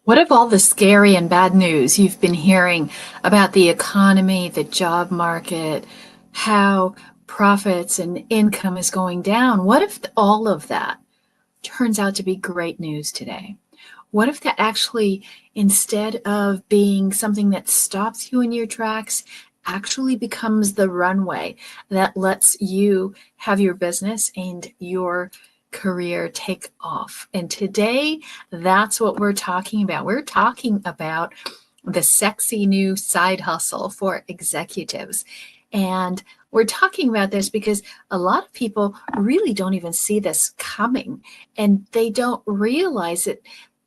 What if all the scary and bad news you've been hearing about the economy, the job market, how profits and income is going down? What if all of that turns out to be great news today? What if that actually, instead of being something that stops you in your tracks, actually becomes the runway that lets you have your business and your career take off? And today, that's what we're talking about. We're talking about the sexy new side hustle for executives. And we're talking about this because a lot of people really don't even see this coming, and they don't realize it.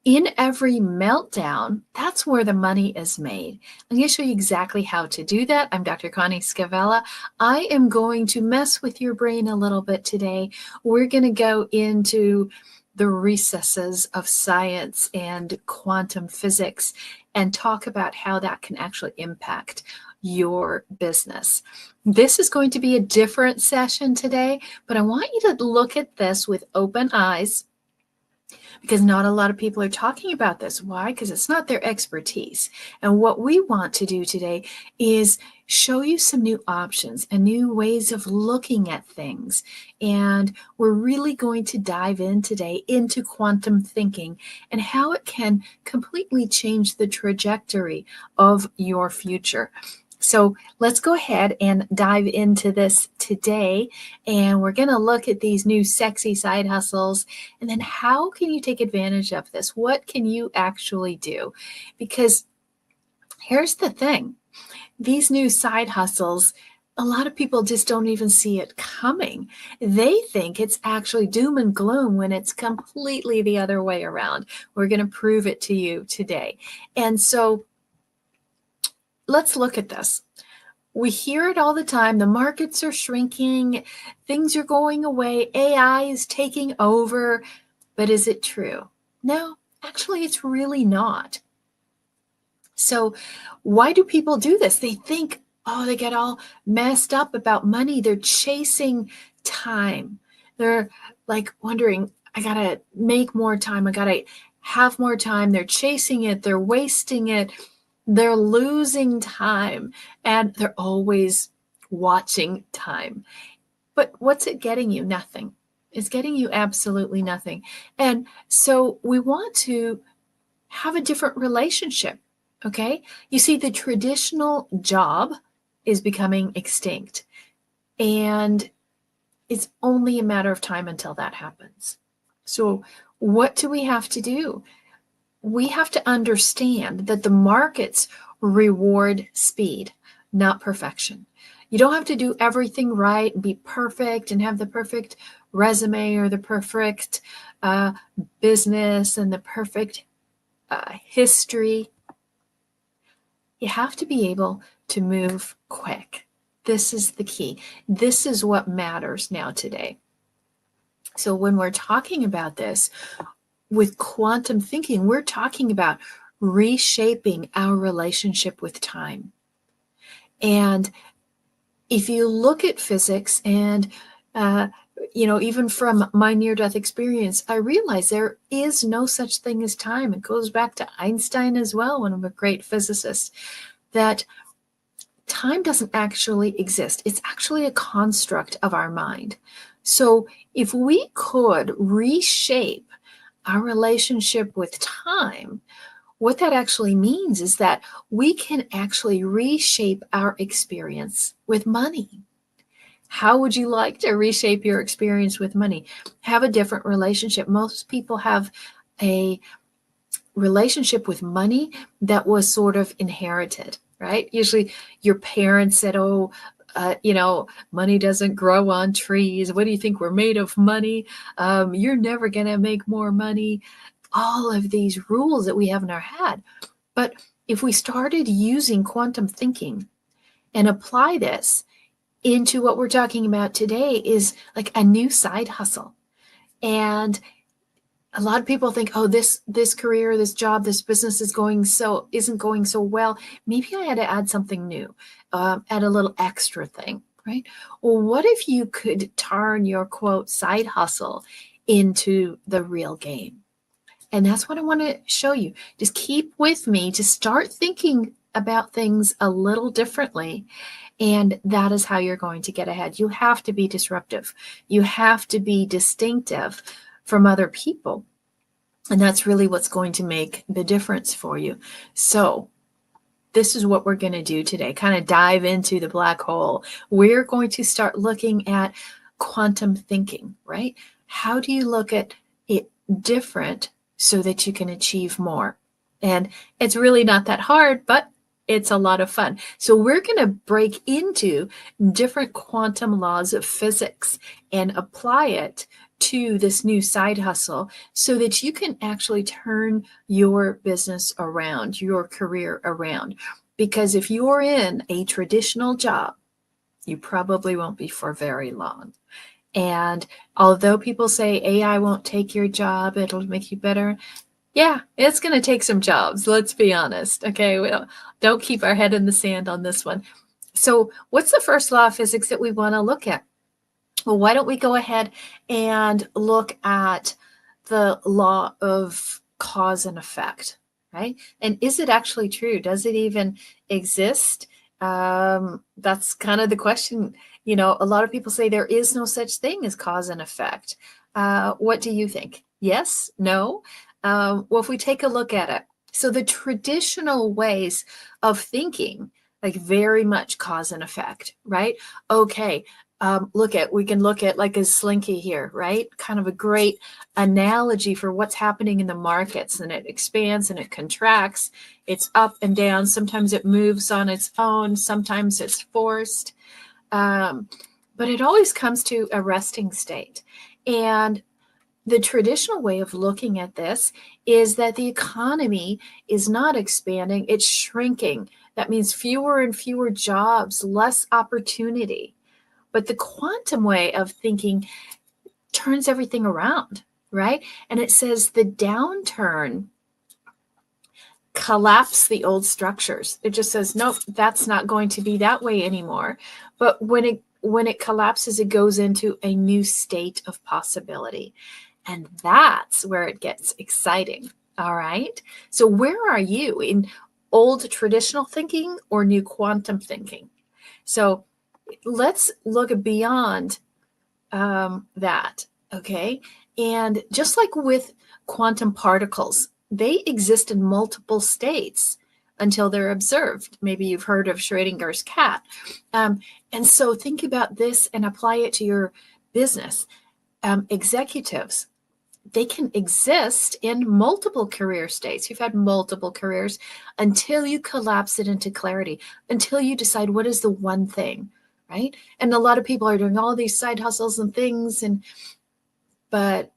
In every meltdown, that's where the money is made. I'm going to show you exactly how to do that. I'm Dr. Connie Scavella. I am going to mess with your brain a little bit today. We're going to go into the recesses of science and quantum physics and talk about how that can actually impact your business. This is going to be a different session today, but I want you to look at this with open eyes, because not a lot of people are talking about this. Why? Because it's not their expertise. And what we want to do today is show you some new options and new ways of looking at things. And we're really going to dive in today into quantum thinking and how it can completely change the trajectory of your future. So let's go ahead and dive into this today. And we're going to look at these new sexy side hustles. And then how can you take advantage of this? What can you actually do? Because here's the thing. These new side hustles, a lot of people just don't even see it coming. They think it's actually doom and gloom when it's completely the other way around. We're going to prove it to you today. And so let's look at this. We hear it all the time. The markets are shrinking. Things are going away. AI is taking over. But is it true? No, actually, it's really not. So why do people do this? They think, oh, they get all messed up about money. They're chasing time. They're like wondering, I got to make more time. I got to have more time. They're chasing it. They're wasting it. They're losing time, and they're always watching time. But what's it getting you? Nothing. It's getting you absolutely nothing. And so we want to have a different relationship, okay? You see, the traditional job is becoming extinct, and it's only a matter of time until that happens. So what do we have to do? We have to understand that the markets reward speed, not perfection. You don't have to do everything right and be perfect and have the perfect resume or the perfect business and the perfect history. You have to be able to move quick. This is the key. This is what matters now today. So when we're talking about this, with quantum thinking, we're talking about reshaping our relationship with time. And if you look at physics and, even from my near-death experience, I realize there is no such thing as time. It goes back to Einstein as well, one of a great physicist, that time doesn't actually exist. It's actually a construct of our mind. So if we could reshape our relationship with time, what that actually means is that we can actually reshape our experience with money. How would you like to reshape your experience with money? Have a different relationship. Most people have a relationship with money that was sort of inherited, right? Usually your parents said, money doesn't grow on trees. What do you think? We're made of money. You're never going to make more money. All of these rules that we have in our head. But if we started using quantum thinking and apply this into what we're talking about today, is like a new side hustle. And a lot of people think, oh, this career, this job, this business isn't going so well. Maybe I had to add something new, add a little extra thing, right? Well, what if you could turn your quote side hustle into the real game? And that's what I want to show you. Just keep with me to start thinking about things a little differently. And that is how you're going to get ahead. You have to be disruptive. You have to be distinctive from other people. And that's really what's going to make the difference for you. So this is what we're going to do today, kind of dive into the black hole. We're going to start looking at quantum thinking, right? How do you look at it different so that you can achieve more? And it's really not that hard, but it's a lot of fun. So we're going to break into different quantum laws of physics and apply it to this new side hustle so that you can actually turn your business around, your career around. Because if you're in a traditional job, you probably won't be for very long. And although people say AI won't take your job, it'll make you better. Yeah, it's going to take some jobs. Let's be honest. Okay. We don't keep our head in the sand on this one. So what's the first law of physics that we want to look at? Well, why don't we go ahead and look at the law of cause and effect, right? And is it actually true? Does it even exist? That's kind of the question. You know, a lot of people say there is no such thing as cause and effect. What do you think? Yes? No? Well, if we take a look at it, so the traditional ways of thinking, like very much cause and effect, right? Okay, we can look at like a slinky here, right? Kind of a great analogy for what's happening in the markets, and it expands and it contracts. It's up and down. Sometimes it moves on its own. Sometimes it's forced. But it always comes to a resting state. And the traditional way of looking at this is that the economy is not expanding, it's shrinking. That means fewer and fewer jobs, less opportunity. But the quantum way of thinking turns everything around, right? And it says the downturn collapse the old structures. It just says, nope, that's not going to be that way anymore. But when it collapses, it goes into a new state of possibility. And that's where it gets exciting. All right. So where are you, in old traditional thinking or new quantum thinking? So let's look beyond that. Okay. And just like with quantum particles, they exist in multiple states until they're observed. Maybe you've heard of Schrodinger's cat. And so think about this and apply it to your business. Executives, they can exist in multiple career states. You've had multiple careers until you collapse it into clarity, until you decide what is the one thing, right? And a lot of people are doing all these side hustles and things, but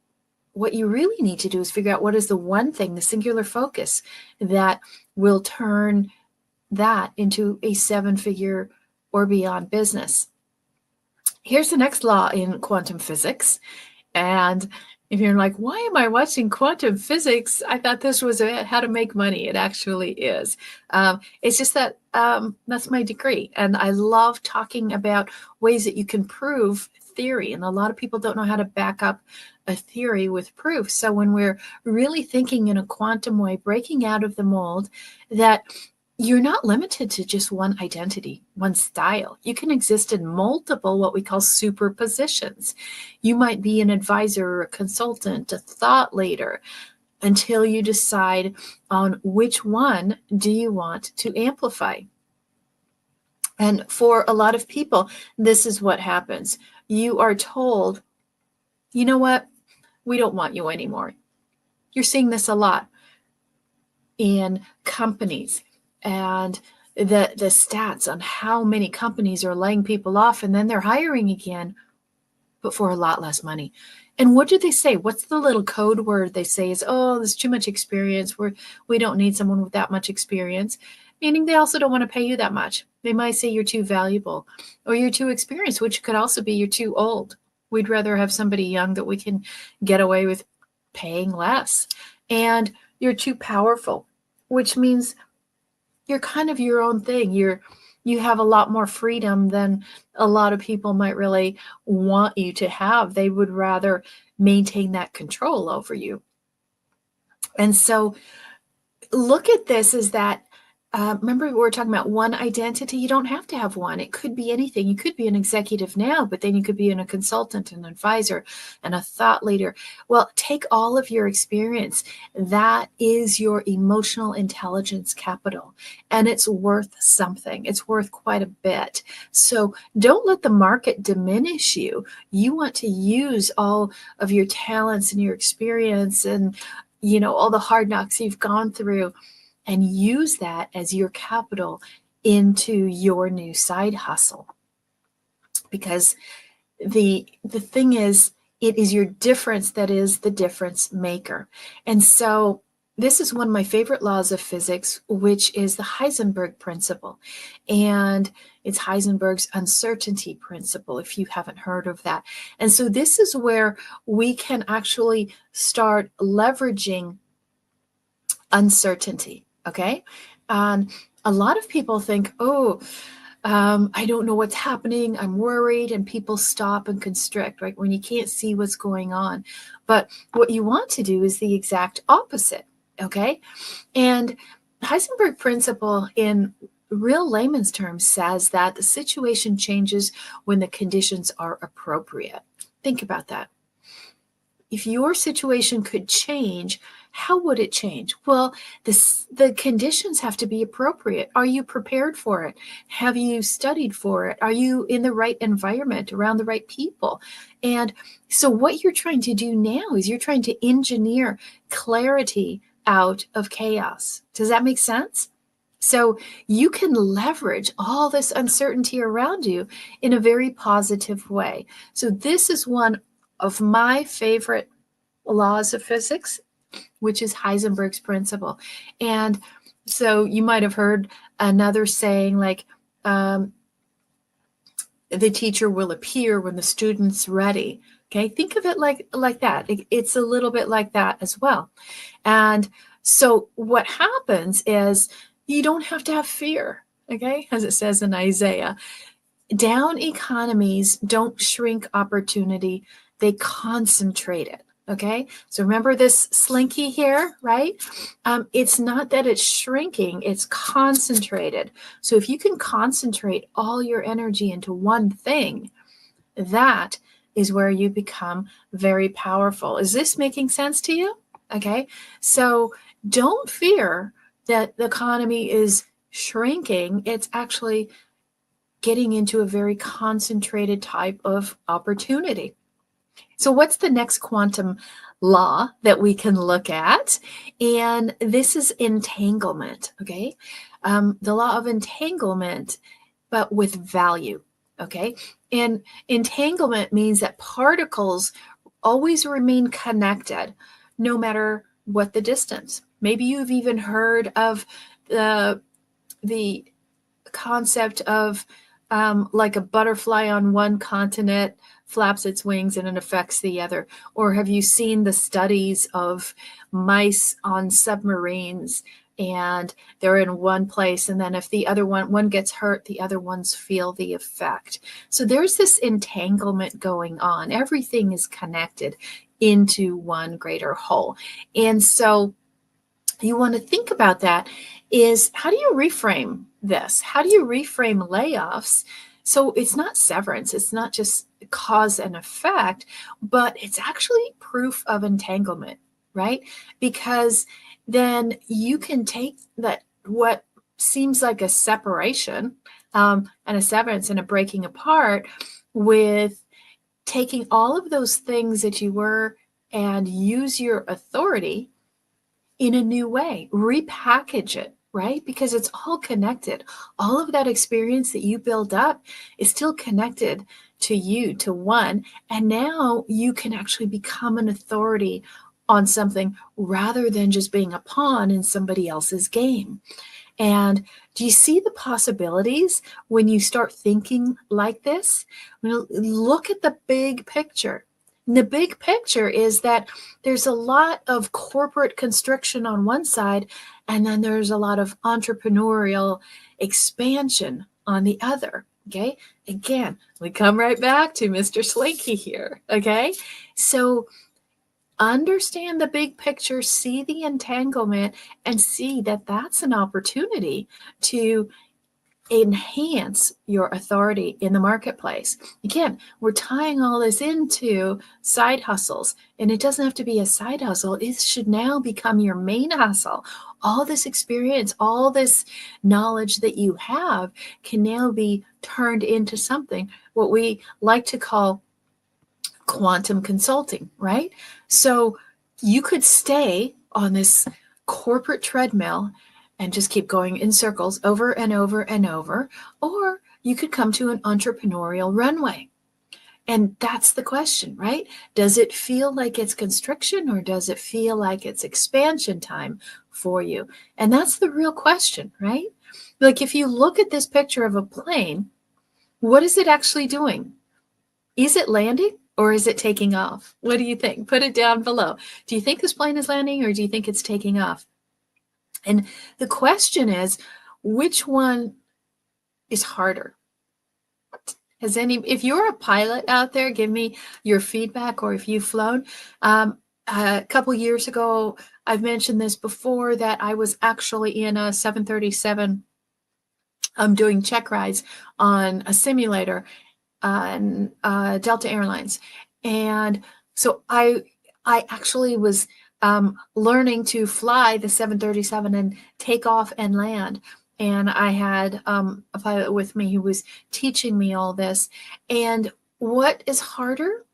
what you really need to do is figure out what is the one thing, the singular focus that will turn that into a 7-figure or beyond business. Here's the next law in quantum physics. And if you're like, why am I watching quantum physics? I thought this was how to make money. It actually is. It's just that that's my degree. And I love talking about ways that you can prove theory. And a lot of people don't know how to back up a theory with proof. So when we're really thinking in a quantum way, breaking out of the mold, that you're not limited to just one identity, one style. You can exist in multiple, what we call superpositions. You might be an advisor or a consultant, a thought leader, until you decide on which one do you want to amplify. And for a lot of people, this is what happens. You are told, you know what? We don't want you anymore. You're seeing this a lot in companies. And the stats on how many companies are laying people off and then they're hiring again, but for a lot less money. And what do they say? What's the little code word they say is, oh, there's too much experience. We don't need someone with that much experience. Meaning they also don't want to pay you that much. They might say you're too valuable or you're too experienced, which could also be you're too old. We'd rather have somebody young that we can get away with paying less. And you're too powerful, which means you're kind of your own thing. You have a lot more freedom than a lot of people might really want you to have. They would rather maintain that control over you. And so look at this as that, remember we were talking about one identity? You don't have to have one. It could be anything. You could be an executive now, but then you could be a consultant, an advisor, and a thought leader. Well, take all of your experience. That is your emotional intelligence capital, and it's worth something. It's worth quite a bit. So don't let the market diminish you. You want to use all of your talents and your experience and all the hard knocks you've gone through, and use that as your capital into your new side hustle. Because the thing is, it is your difference that is the difference maker. And so this is one of my favorite laws of physics, which is the Heisenberg principle. And it's Heisenberg's uncertainty principle, if you haven't heard of that. And so this is where we can actually start leveraging uncertainty, okay? A lot of people think, I don't know what's happening, I'm worried, and people stop and constrict, right? When you can't see what's going on. But what you want to do is the exact opposite, okay? And Heisenberg principle in real layman's terms says that the situation changes when the conditions are appropriate. Think about that. If your situation could change, how would it change? Well, the conditions have to be appropriate. Are you prepared for it? Have you studied for it? Are you in the right environment, around the right people? And so what you're trying to do now is you're trying to engineer clarity out of chaos. Does that make sense? So you can leverage all this uncertainty around you in a very positive way. So this is one of my favorite laws of physics, which is Heisenberg's principle. And so you might have heard another saying like, the teacher will appear when the student's ready. Okay, think of it like that. It's a little bit like that as well. And so what happens is you don't have to have fear, okay, as it says in Isaiah. Down economies don't shrink opportunity, they concentrate it. Okay, so remember this slinky here, right? It's not that it's shrinking, it's concentrated. So if you can concentrate all your energy into one thing, that is where you become very powerful. Is this making sense to you? Okay, so don't fear that the economy is shrinking. It's actually getting into a very concentrated type of opportunity. So what's the next quantum law that we can look at? And this is entanglement, okay? The law of entanglement, but with value, okay? And entanglement means that particles always remain connected, no matter what the distance. Maybe you've even heard of the concept of like a butterfly on one continent flaps its wings and it affects the other. Or have you seen the studies of mice on submarines and they're in one place, and then if the other one gets hurt, the other ones feel the effect. So there's this entanglement going on. Everything is connected into one greater whole. And so you want to think about that is, how do you reframe this? How do you reframe layoffs? So it's not severance, it's not just cause and effect, but it's actually proof of entanglement, right? Because then you can take that, what seems like a separation and a severance and a breaking apart, with taking all of those things that you were and use your authority in a new way, repackage it, right? Because it's all connected. All of that experience that you build up is still connected to you, to one. And now you can actually become an authority on something rather than just being a pawn in somebody else's game. And do you see the possibilities when you start thinking like this? Look at the big picture. And the big picture is that there's a lot of corporate constriction on one side, and then there's a lot of entrepreneurial expansion on the other. Okay. Again, we come right back to Mr. Slinky here. Okay. So understand the big picture, see the entanglement, and see that that's an opportunity to enhance your authority in the marketplace. Again, we're tying all this into side hustles, and it doesn't have to be a side hustle. It should now become your main hustle. All this experience, all this knowledge that you have can now be turned into something, what we like to call quantum consulting, right? So you could stay on this corporate treadmill and just keep going in circles over and over and over, or you could come to an entrepreneurial runway. And that's the question, right? Does it feel like it's constriction, or does it feel like it's expansion time for you? And that's the real question, right? Like if you look at this picture of a plane, what is it actually doing? Is it landing or is it taking off? What do you think? Put it down below. Do you think this plane is landing or do you think it's taking off? And the question is, which one is harder? If you're a pilot out there, give me your feedback, or if you've flown. A couple years ago, I've mentioned this before, that I was actually in a 737 doing check rides on a simulator on Delta Airlines. And so I actually was learning to fly the 737 and take off and land. And I had a pilot with me who was teaching me all this. And what is harder?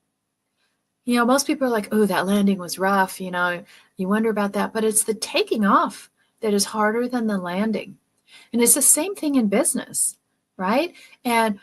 You know, most people are like, oh, that landing was rough. You know, you wonder about that. But it's the taking off that is harder than the landing. And it's the same thing in business, right? And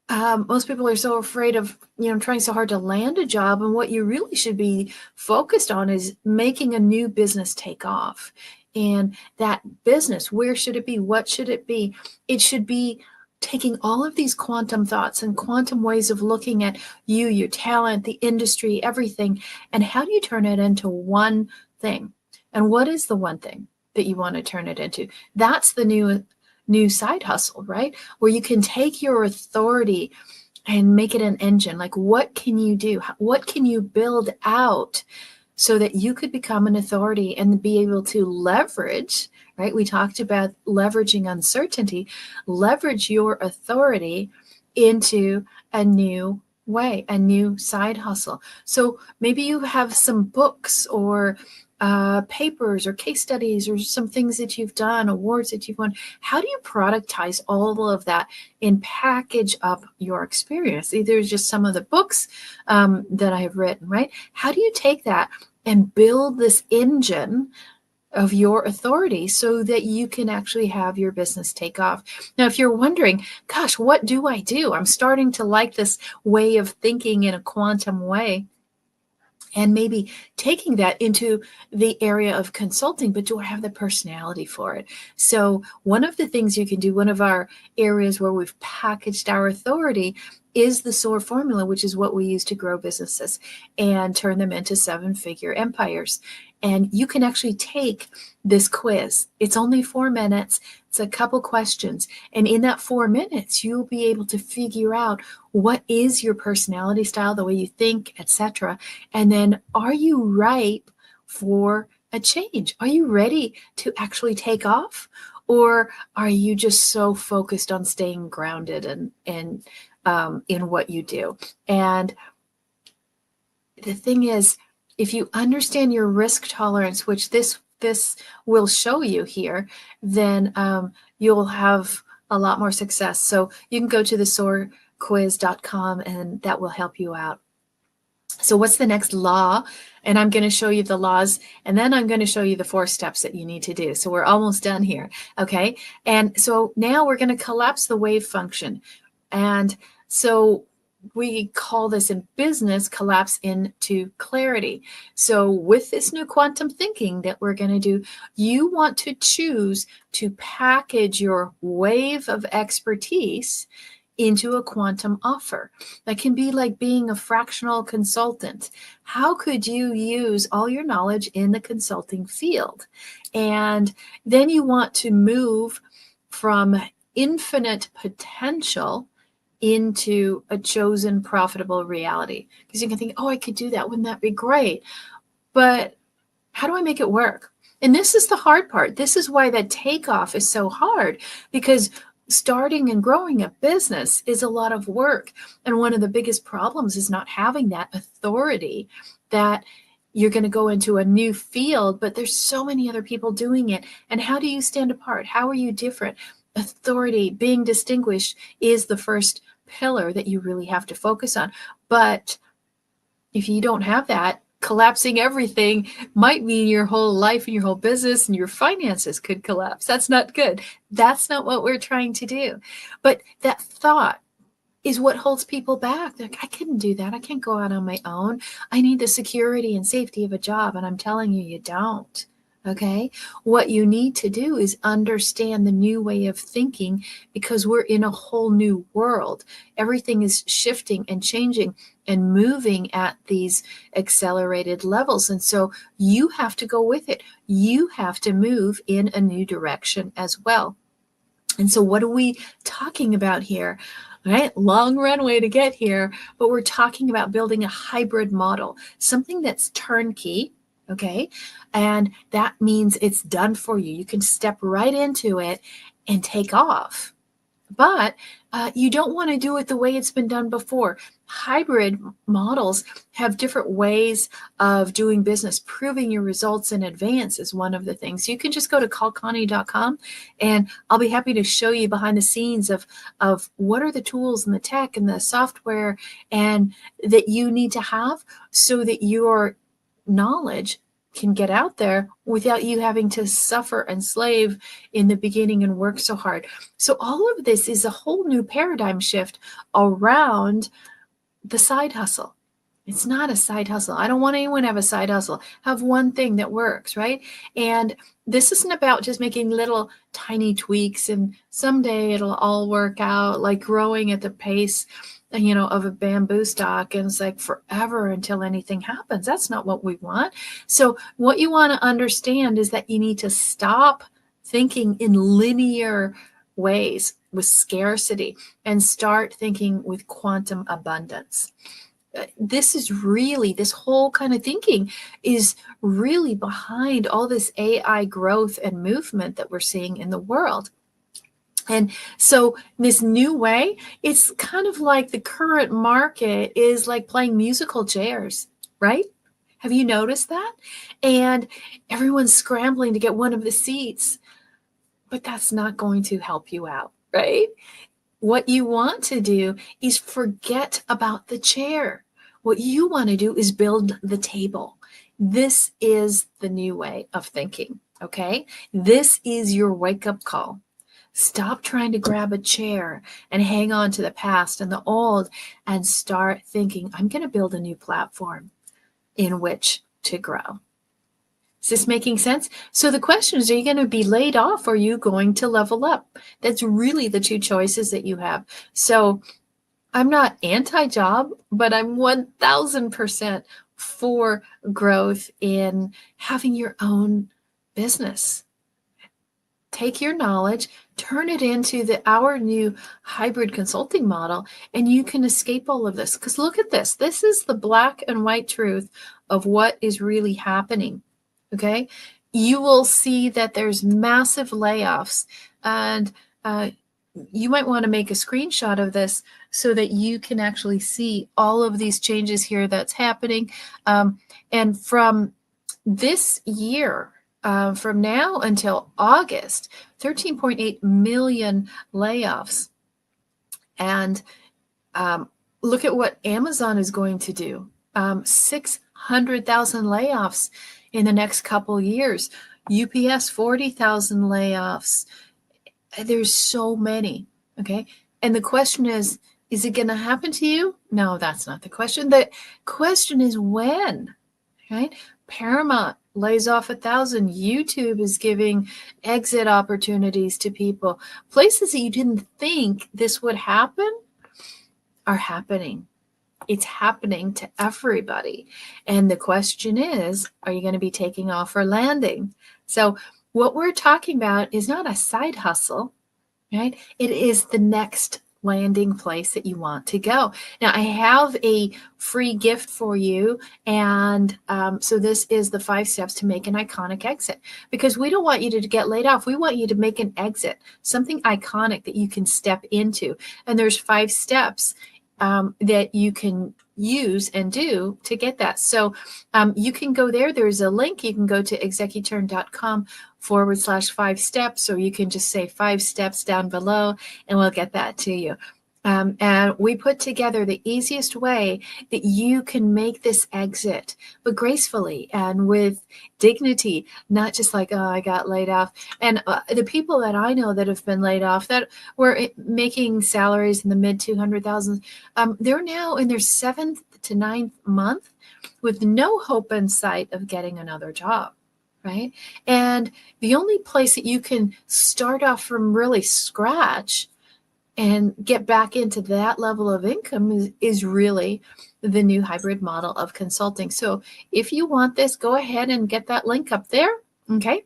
most people are so afraid of, trying so hard to land a job. And what you really should be focused on is making a new business take off. And that business, where should it be? What should it be? It should be taking all of these quantum thoughts and quantum ways of looking at you, your talent, the industry, everything. And how do you turn it into one thing? And what is the one thing that you want to turn it into? That's the new side hustle, right? Where you can take your authority and make it an engine. Like, what can you do? What can you build out so that you could become an authority and be able to leverage, right? We talked about leveraging uncertainty, leverage your authority into a new way, a new side hustle. So maybe you have some books or papers or case studies or some things that you've done, awards that you've won. How do you productize all of that and package up your experience? Either just some of the books that I have written, right? How do you take that and build this engine of your authority so that you can actually have your business take off? Now, if you're wondering, gosh, what do I do? I'm starting to like this way of thinking in a quantum way, and maybe taking that into the area of consulting, but do I have the personality for it? So one of the things you can do, one of our areas where we've packaged our authority, is the SOAR formula, which is what we use to grow businesses and turn them into 7-figure empires. And you can actually take this quiz. It's only 4 minutes. It's a couple questions. And in that 4 minutes, you'll be able to figure out what is your personality style, the way you think, etc. And then, are you ripe for a change? Are you ready to actually take off? Or are you just so focused on staying grounded and in what you do? And the thing is, if you understand your risk tolerance, which this will show you here, then you'll have a lot more success. So you can go to the soarquiz.com and that will help you out. So what's the next law? And I'm going to show you the laws, and then I'm going to show you the 4 steps that you need to do. So we're almost done here. Okay. And so now we're going to collapse the wave function. And so we call this in business collapse into clarity. So with this new quantum thinking that we're going to do, you want to choose to package your wave of expertise into a quantum offer. That can be like being a fractional consultant. How could you use all your knowledge in the consulting field? And then you want to move from infinite potential into a chosen profitable reality. Because you can think, oh, I could do that. Wouldn't that be great? but how do I make it work? And this is the hard part. This is why that takeoff is so hard, because starting and growing a business is a lot of work. And one of the biggest problems is not having that authority that you're going to go into a new field, but there's so many other people doing it. And how do you stand apart? How are you different? Authority, being distinguished, is the first pillar that you really have to focus on. But if you don't have that, collapsing everything might mean your whole life and your whole business and your finances could collapse. That's not good. That's not what we're trying to do. But that thought is what holds people back. They're like, I couldn't do that. I can't go out on my own. I need the security and safety of a job. And I'm telling you, you don't. Okay. What you need to do is understand the new way of thinking, because we're in a whole new world. Everything is shifting and changing and moving at these accelerated levels. And so you have to go with it. You have to move in a new direction as well. And so what are we talking about here? Right? Long runway to get here, but we're talking about building a hybrid model, something that's turnkey. Okay. And that means it's done for you. You can step right into it and take off. But you don't want to do it the way it's been done before. Hybrid models have different ways of doing business. Proving your results in advance is one of the things. You can just go to callconnie.com and I'll be happy to show you behind the scenes of what are the tools and the tech and the software and that you need to have so that your knowledge can get out there without you having to suffer and slave in the beginning and work so hard. So all of this is a whole new paradigm shift around the side hustle. It's not a side hustle. I don't want anyone to have a side hustle. Have one thing that works, right? And this isn't about just making little tiny tweaks and someday it'll all work out, like growing at the pace of a bamboo stalk, and it's like forever until anything happens. That's not what we want. So what you want to understand is that you need to stop thinking in linear ways with scarcity and start thinking with quantum abundance. This whole kind of thinking is really behind all this AI growth and movement that we're seeing in the world. And so this new way, it's kind of like the current market is like playing musical chairs, right? Have you noticed that? And everyone's scrambling to get one of the seats, but that's not going to help you out, right? What you want to do is forget about the chair. What you want to do is build the table. This is the new way of thinking, okay? This is your wake-up call. Stop trying to grab a chair and hang on to the past and the old and start thinking, I'm going to build a new platform in which to grow. Is this making sense? So the question is, are you going to be laid off or are you going to level up? That's really the two choices that you have. So I'm not anti-job, but I'm 1000% for growth in having your own business. Take your knowledge, turn it into our new hybrid consulting model, and you can escape all of this. Because look at this. This is the black and white truth of what is really happening. Okay? You will see that there's massive layoffs, and you might want to make a screenshot of this so that you can actually see all of these changes here that's happening. And from this year, from now until August, 13.8 million layoffs. And look at what Amazon is going to do. 600,000 layoffs in the next couple years. UPS, 40,000 layoffs. There's so many, okay? And the question is it going to happen to you? No, that's not the question. The question is when, right? Paramount lays off 1,000. YouTube is giving exit opportunities to people. Places that you didn't think this would happen are happening. It's happening to everybody. And the question is, are you going to be taking off or landing? So what we're talking about is not a side hustle, right? It is the next landing place that you want to go. Now, I have a free gift for you. And so this is the 5 steps to make an iconic exit, because we don't want you to get laid off. We want you to make an exit, something iconic that you can step into. And there's 5 steps that you can use and do to get that. So you can go there. There's a link. You can go to executurn.com/5 steps, or you can just say 5 steps down below and we'll get that to you. And we put together the easiest way that you can make this exit, but gracefully and with dignity, not just like, oh, I got laid off. And the people that I know that have been laid off that were making salaries in the mid 200,000, they're now in their 7th to 9th month with no hope in sight of getting another job. Right. And the only place that you can start off from really scratch and get back into that level of income is really the new hybrid model of consulting. So if you want this, go ahead and get that link up there. Okay.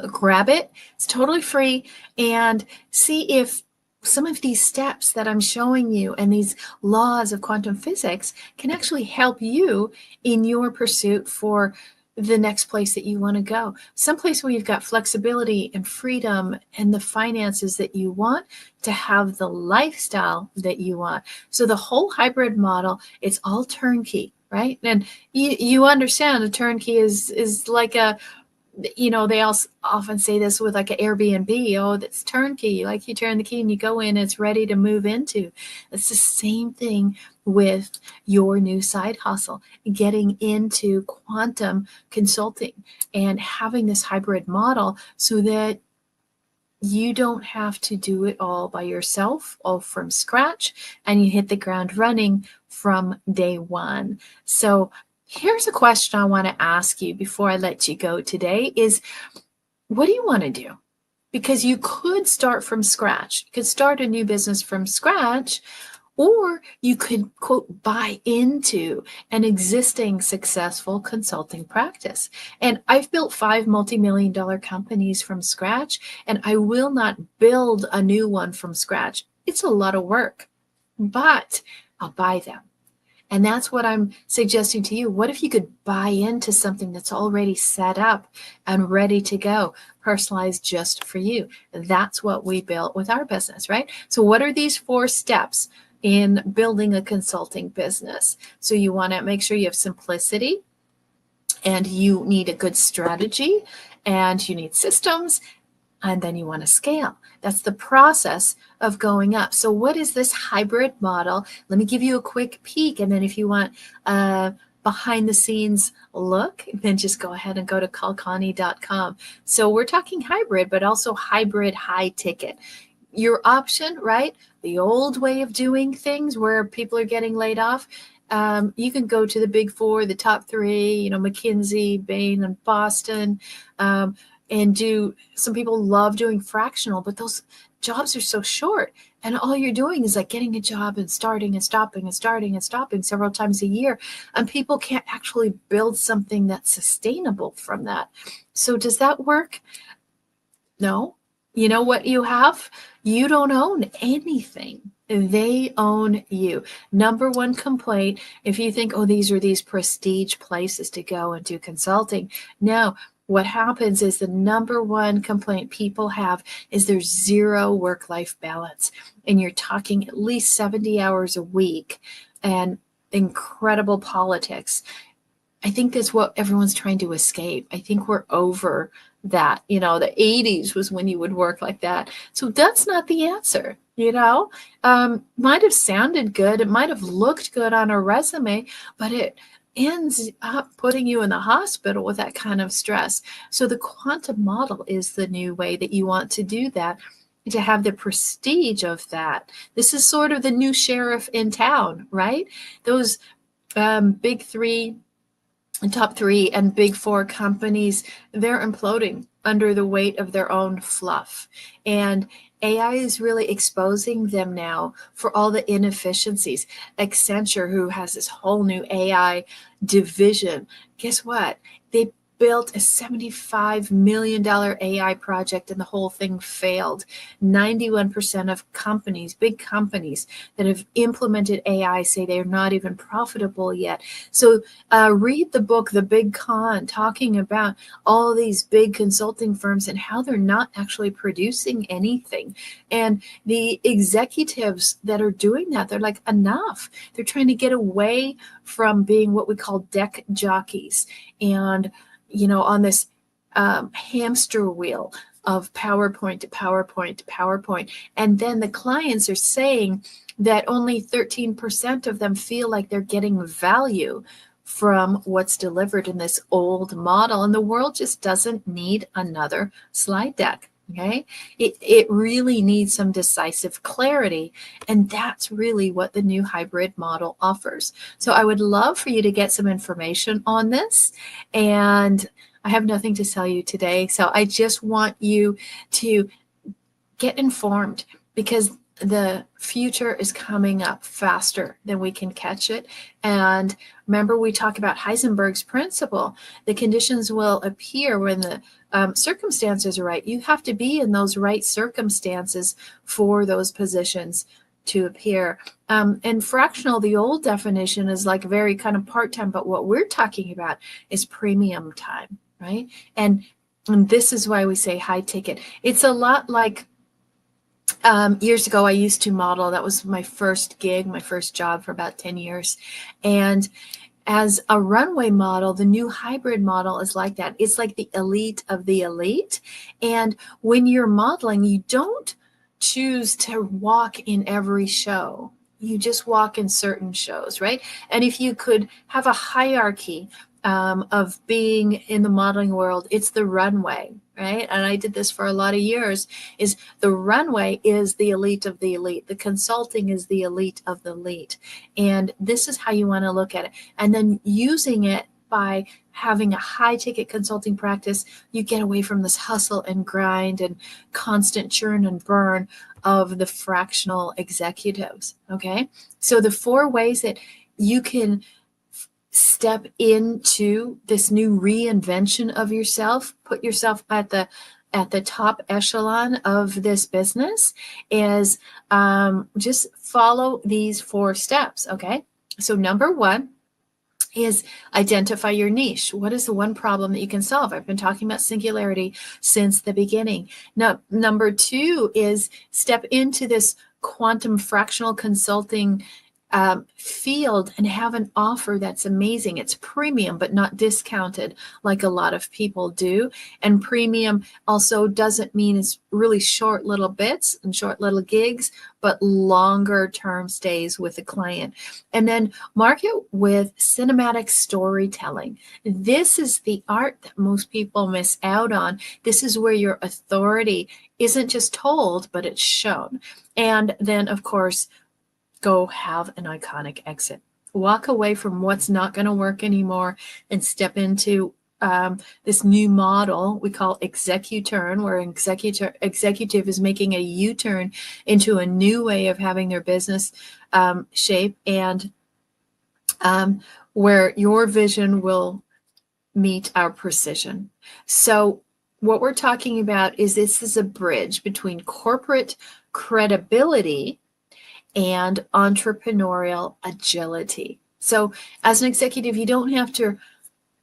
Grab it. It's totally free, and see if some of these steps that I'm showing you and these laws of quantum physics can actually help you in your pursuit for the next place that you want to go. Someplace where you've got flexibility and freedom and the finances that you want to have the lifestyle that you want. So the whole hybrid model, it's all turnkey, right? And you understand a turnkey is like a, they also often say this with like an Airbnb. Oh, that's turnkey. Like you turn the key and you go in, it's ready to move into. It's the same thing with your new side hustle, getting into quantum consulting and having this hybrid model so that you don't have to do it all by yourself, all from scratch, and you hit the ground running from day one. So here's a question I want to ask you before I let you go today is, what do you want to do? Because you could start from scratch. You could start a new business from scratch, or you could, quote, buy into an existing successful consulting practice. And I've built 5 multi-million-dollar companies from scratch, and I will not build a new one from scratch. It's a lot of work, but I'll buy them. And that's what I'm suggesting to you. What if you could buy into something that's already set up and ready to go, personalized just for you? That's what we built with our business, right? So what are these 4 steps in building a consulting business? So you want to make sure you have simplicity, and you need a good strategy, and you need systems, and then you want to scale. That's the process of going up. So what is this hybrid model? Let me give you a quick peek. And then if you want behind the scenes look, then just go ahead and go to callconnie.com. So we're talking hybrid, but also hybrid high ticket. Your option, right? The old way of doing things where people are getting laid off. You can go to the big 4, the top 3, McKinsey, Bain, and Boston. And some people love doing fractional, but those jobs are so short. And all you're doing is like getting a job and starting and stopping and starting and stopping several times a year. And people can't actually build something that's sustainable from that. So does that work? No. You know what you have? You don't own anything. They own you. Number one complaint, if you think, oh, these are these prestige places to go and do consulting. No. What happens is the number one complaint people have is there's zero work-life balance. And you're talking at least 70 hours a week and incredible politics. I think that's what everyone's trying to escape. I think we're over that. The 80s was when you would work like that. So that's not the answer. Might have sounded good. It might have looked good on a resume, but it ends up putting you in the hospital with that kind of stress. So the quantum model is the new way that you want to do that, to have the prestige of that. This is sort of the new sheriff in town, right? Those big 3, top 3 and big 4 companies, they're imploding under the weight of their own fluff. And AI is really exposing them now for all the inefficiencies. Accenture, who has this whole new AI division, guess what? They built a $75 million AI project and the whole thing failed. 91% of companies, big companies that have implemented AI say they're not even profitable yet. So read the book, The Big Con, talking about all these big consulting firms and how they're not actually producing anything. And the executives that are doing that, they're like, enough. They're trying to get away from being what we call deck jockeys and on this hamster wheel of PowerPoint to PowerPoint to PowerPoint. And then the clients are saying that only 13% of them feel like they're getting value from what's delivered in this old model. And the world just doesn't need another slide deck. Okay, it really needs some decisive clarity, and that's really what the new hybrid model offers. So I would love for you to get some information on this, and I have nothing to sell you today. So I just want you to get informed, because the future is coming up faster than we can catch it. And remember, we talk about Heisenberg's principle. The conditions will appear when the circumstances are right. You have to be in those right circumstances for those positions to appear. And fractional, the old definition, is like very kind of part-time, but what we're talking about is premium time, right? And this is why we say high ticket. It's a lot like years ago, I used to model. That was my first gig, my first job for about 10 years. And as a runway model, the new hybrid model is like that. It's like the elite of the elite. And when you're modeling, you don't choose to walk in every show. You just walk in certain shows, right? And if you could have a hierarchy of being in the modeling world, it's the runway, right? And I did this for a lot of years. Is the runway is the elite of the elite. The consulting is the elite of the elite. And this is how you want to look at it. And then using it by having a high ticket consulting practice, you get away from this hustle and grind and constant churn and burn of the fractional executives. Okay. So the 4 ways that you can step into this new reinvention of yourself, put yourself at the top echelon of this business, is just follow these 4 steps. Okay. So number 1 is identify your niche. What is the one problem that you can solve? I've been talking about singularity since the beginning. Now, number 2 is step into this quantum fractional consulting field and have an offer that's amazing. It's premium, but not discounted like a lot of people do. And premium also doesn't mean it's really short little bits and short little gigs, but longer term stays with the client. And then market with cinematic storytelling. This is the art that most people miss out on. This is where your authority isn't just told, but it's shown. And then, of course, go have an iconic exit. Walk away from what's not going to work anymore and step into this new model we call Executurn, where an executive is making a U-turn into a new way of having their business shape, and where your vision will meet our precision. So what we're talking about is this is a bridge between corporate credibility and entrepreneurial agility. So as an executive, you don't have to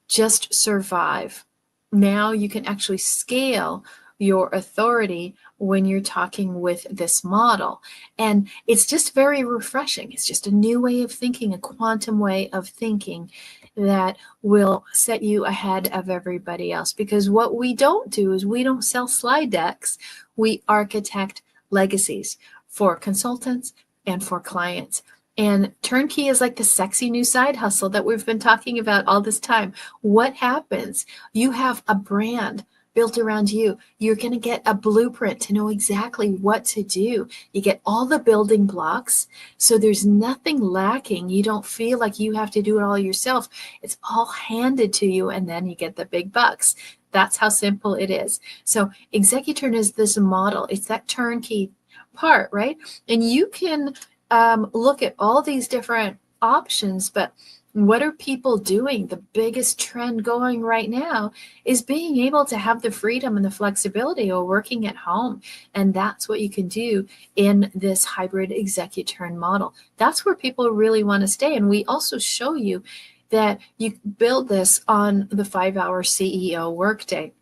just survive. Now you can actually scale your authority when you're talking with this model. And it's just very refreshing. It's just a new way of thinking, a quantum way of thinking that will set you ahead of everybody else. Because what we don't do is we don't sell slide decks. We architect legacies for consultants and for clients. And turnkey is like the sexy new side hustle that we've been talking about all this time. What happens? You have a brand built around you. You're going to get a blueprint to know exactly what to do. You get all the building blocks, so there's nothing lacking. You don't feel like you have to do it all yourself. It's all handed to you, and then you get the big bucks. That's how simple it is. So Executurn is this model. It's that turnkey part, right? And you can look at all these different options, but What are people doing? The biggest trend going right now is being able to have the freedom and the flexibility of working at home. And that's what you can do in this hybrid Executurn model. That's where people really want to stay. And we also show you that you build this on the 5-hour CEO workday.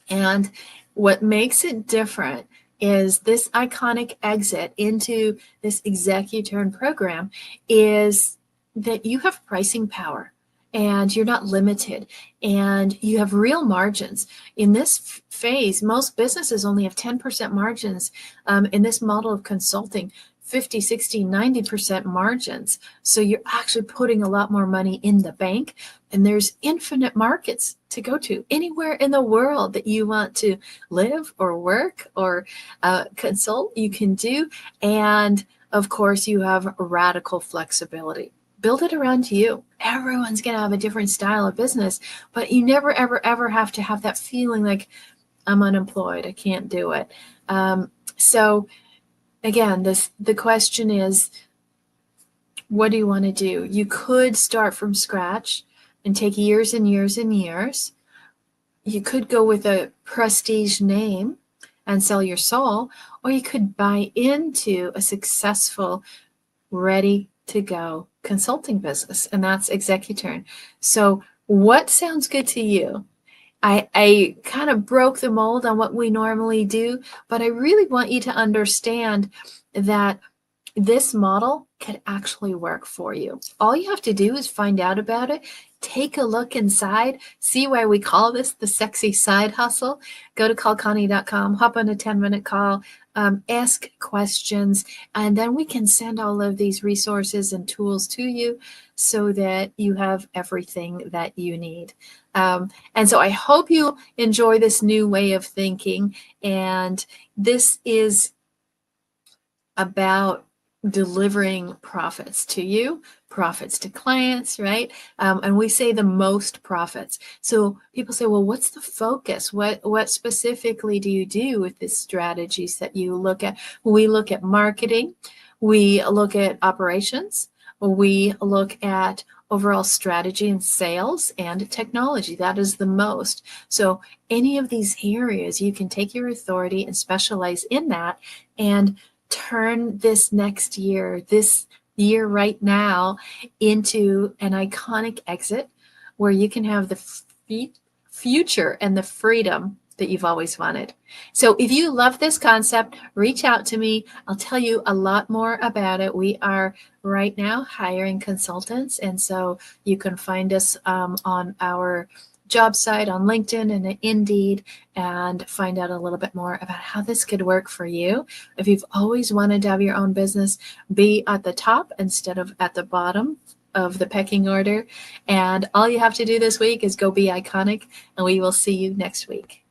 And what makes it different is this iconic exit into this Executurn program is that you have pricing power and you're not limited and you have real margins. In this phase, most businesses only have 10% margins. In this model of consulting, 50, 60, 90% margins. So you're actually putting a lot more money in the bank, and there's infinite markets to go to anywhere in the world that you want to live or work or consult, you can do. And of course, you have radical flexibility. Build it around you. Everyone's going to have a different style of business, but you never, ever, ever have to have that feeling like I'm unemployed, I can't do it. So again, the question is, what do you want to do? You could start from scratch and take years and years and years. You could go with a prestige name and sell your soul, or you could buy into a successful, ready-to-go consulting business, and that's Executurn. So what sounds good to you? I kind of broke the mold on what we normally do, but I really want you to understand that this model could actually work for you. All you have to do is find out about it, take a look inside, see why we call this the sexy side hustle. Go to callconnie.com, hop on a 10-minute call, ask questions, and then we can send all of these resources and tools to you so that you have everything that you need. And so I hope you enjoy this new way of thinking. And this is about delivering profits to you, profits to clients, right? And we say the most profits. So people say, well, what's the focus? What specifically do you do with the strategies that you look at? We look at marketing, we look at operations, we look at overall strategy and sales and technology. That is the most. So any of these areas, you can take your authority and specialize in that and turn this next year, this year right now, into an iconic exit where you can have the future and the freedom that you've always wanted. So if you love this concept, reach out to me. I'll tell you a lot more about it. We are right now hiring consultants, and so you can find us on our job site on LinkedIn and Indeed and find out a little bit more about how this could work for you. If you've always wanted to have your own business, be at the top instead of at the bottom of the pecking order. And all you have to do this week is go be iconic, and we will see you next week.